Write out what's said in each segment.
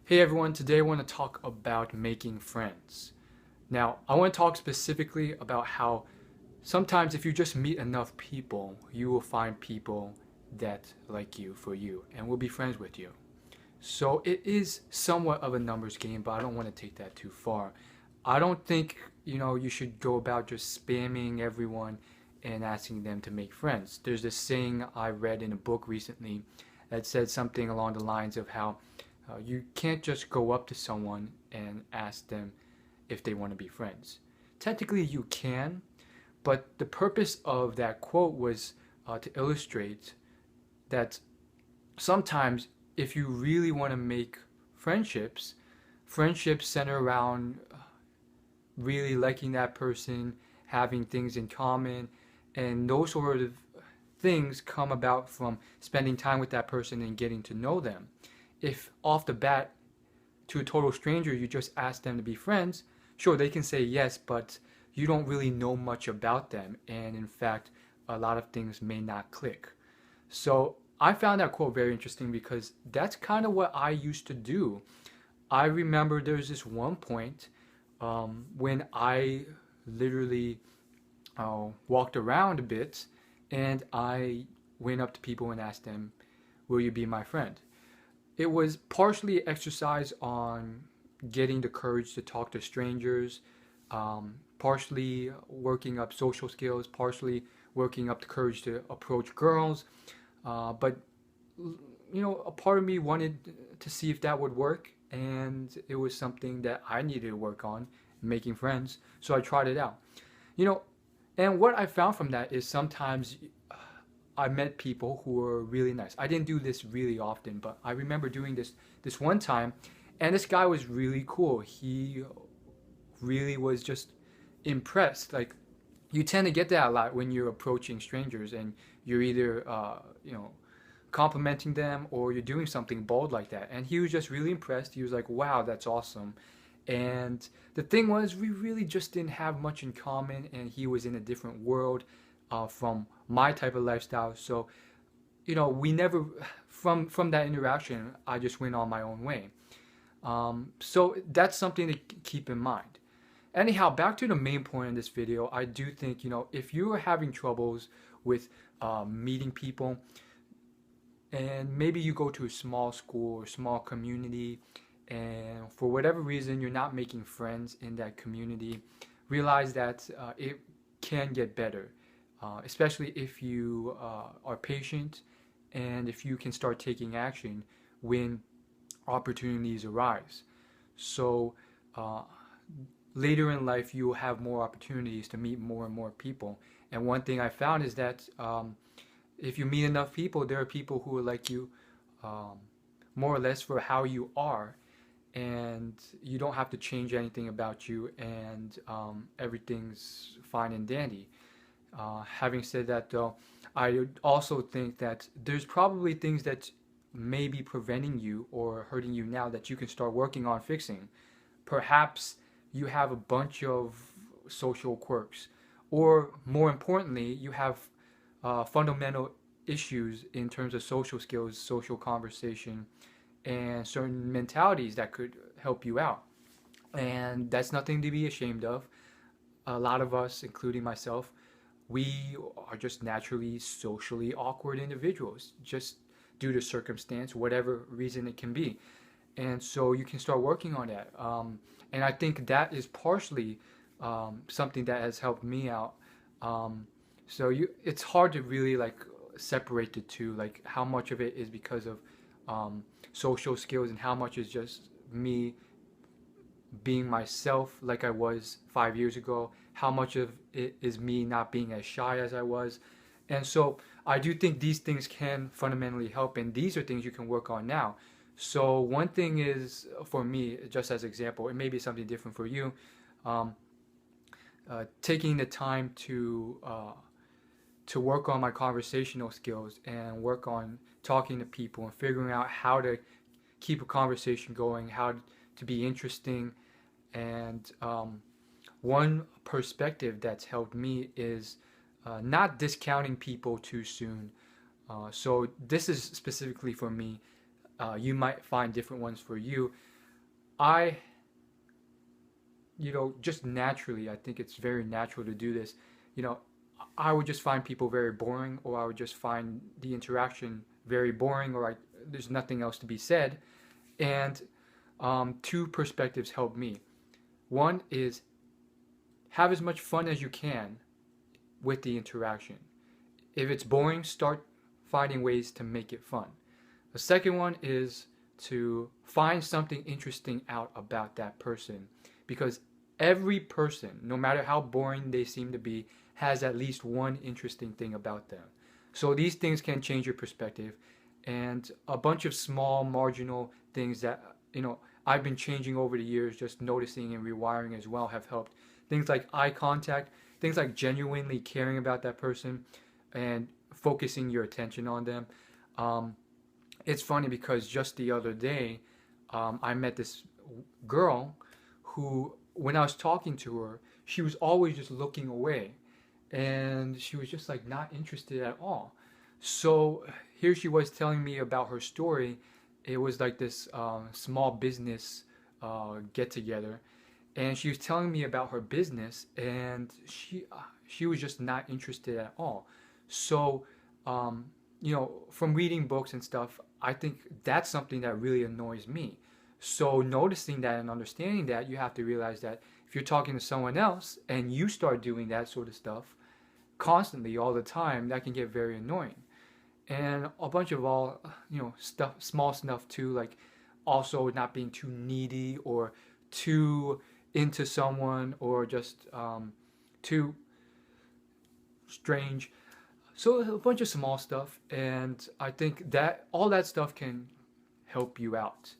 Hey everyone, today I want to talk about making friends. Now, I want to talk specifically about how sometimes if you just meet enough people, you will find people that like you for you and will be friends with you. So it is somewhat of a numbers game, but I don't want to take that too far. I don't think, you should go about just spamming everyone and asking them to make friends. There's this saying I read in a book recently that said something along the lines of how you can't just go up to someone and ask them if they want to be friends. Technically, you can, but the purpose of that quote was to illustrate that sometimes if you really want to make friendships, friendships center around really liking that person, having things in common, and those sort of things come about from spending time with that person and getting to know them. If off the bat, to a total stranger, you just ask them to be friends, sure, they can say yes, but you don't really know much about them. And in fact, a lot of things may not click. So I found that quote very interesting because that's kind of what I used to do. I remember there was this one point when I literally walked around a bit and I went up to people and asked them, will you be my friend? It was partially exercise on getting the courage to talk to strangers, partially working up social skills, partially working up the courage to approach girls. But a part of me wanted to see if that would work, and it was something that I needed to work on, making friends. So I tried it out. You know, and what I found from that is sometimes I met people who were really nice. I didn't do this really often, but I remember doing this one time, and this guy was really cool. He really was just impressed. Like you tend to get that a lot when you're approaching strangers, and you're either complimenting them or you're doing something bold like that. And he was just really impressed. He was like, "Wow, that's awesome." And the thing was, we really just didn't have much in common, and he was in a different world from my type of lifestyle. So, we never, from that interaction, I just went on my own way. So that's something to keep in mind. Anyhow, back to the main point in this video, I do think, if you are having troubles with meeting people, and maybe you go to a small school or small community, and for whatever reason you're not making friends in that community, realize that it can get better, especially if you are patient and if you can start taking action when opportunities arise. So uh, later in life, you will have more opportunities to meet more and more people. And one thing I found is that if you meet enough people, there are people who will like you um, more or less for how you are, and you don't have to change anything about you, and everything's fine and dandy. Having said that, though, I also think that there's probably things that may be preventing you or hurting you now that you can start working on fixing. Perhaps you have a bunch of social quirks, or more importantly, you have fundamental issues in terms of social skills, social conversation, and certain mentalities that could help you out. And that's nothing to be ashamed of. A lot of us, including myself, we are just naturally socially awkward individuals, just due to circumstance, whatever reason it can be. And so you can start working on that. And I think that is partially something that has helped me out. Um, it's hard to really like separate the two, like how much of it is because of social skills and how much is just me being myself like I was 5 years ago, how much of it is me not being as shy as I was. And so I do think these things can fundamentally help, and these are things you can work on now. So one thing is for me, just as example, it may be something different for you, um, taking the time to work on my conversational skills and work on talking to people and figuring out how to keep a conversation going, how to be interesting. And one perspective that's helped me is not discounting people too soon. So this is specifically for me. You might find different ones for you. I, just naturally, I think it's very natural to do this. You know, I would just find people very boring, or I would just find the interaction very boring, or there's nothing else to be said. And two perspectives help me. One is have as much fun as you can with the interaction. If it's boring, start finding ways to make it fun. The second one is to find something interesting out about that person, because every person, no matter how boring they seem to be, has at least one interesting thing about them. So these things can change your perspective, and a bunch of small marginal things that I've been changing over the years, just noticing and rewiring as well, have helped. Things like eye contact, things like genuinely caring about that person and focusing your attention on them. It's funny because just the other day, I met this girl who, when I was talking to her, she was always just looking away, and she was just like not interested at all. So here she was telling me about her story. It was like this small business get together, and she was telling me about her business, and she was just not interested at all. So from reading books and stuff, I think that's something that really annoys me. So noticing that and understanding that, you have to realize that if you're talking to someone else and you start doing that sort of stuff constantly all the time, that can get very annoying. And a bunch of stuff, small stuff too, like also not being too needy or too into someone, or just too strange. So a bunch of small stuff, and I think that all that stuff can help you out.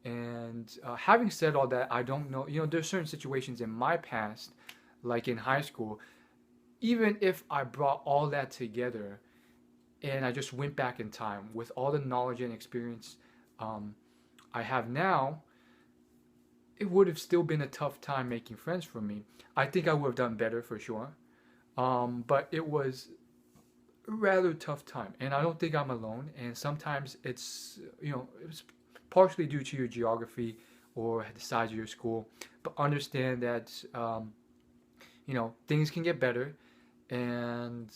And having said all that, I don't know, there's certain situations in my past, like in high school, even if I brought all that together and I just went back in time with all the knowledge and experience I have now, it would have still been a tough time making friends for me. I think I would have done better for sure, but it was a rather tough time, and I don't think I'm alone. And sometimes it's partially due to your geography or the size of your school, but understand that things can get better, and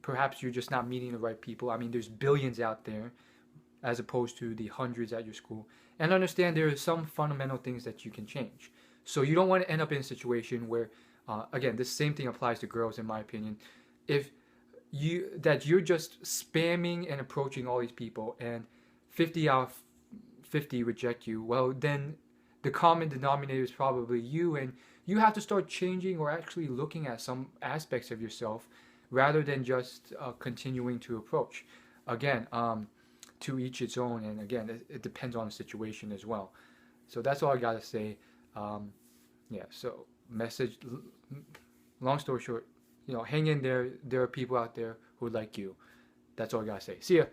perhaps you're just not meeting the right people. I mean, there's billions out there as opposed to the hundreds at your school. And understand there are some fundamental things that you can change. So you don't want to end up in a situation where, again, this same thing applies to girls, in my opinion. If you're just spamming and approaching all these people, and 50 out of 50 reject you, well, then the common denominator is probably you, and you have to start changing or actually looking at some aspects of yourself rather than just continuing to approach. Again, to each its own, and again, it depends on the situation as well. So that's all I gotta say. Yeah, so long story short, hang in there. There are people out there who like you. That's all I gotta say. See ya.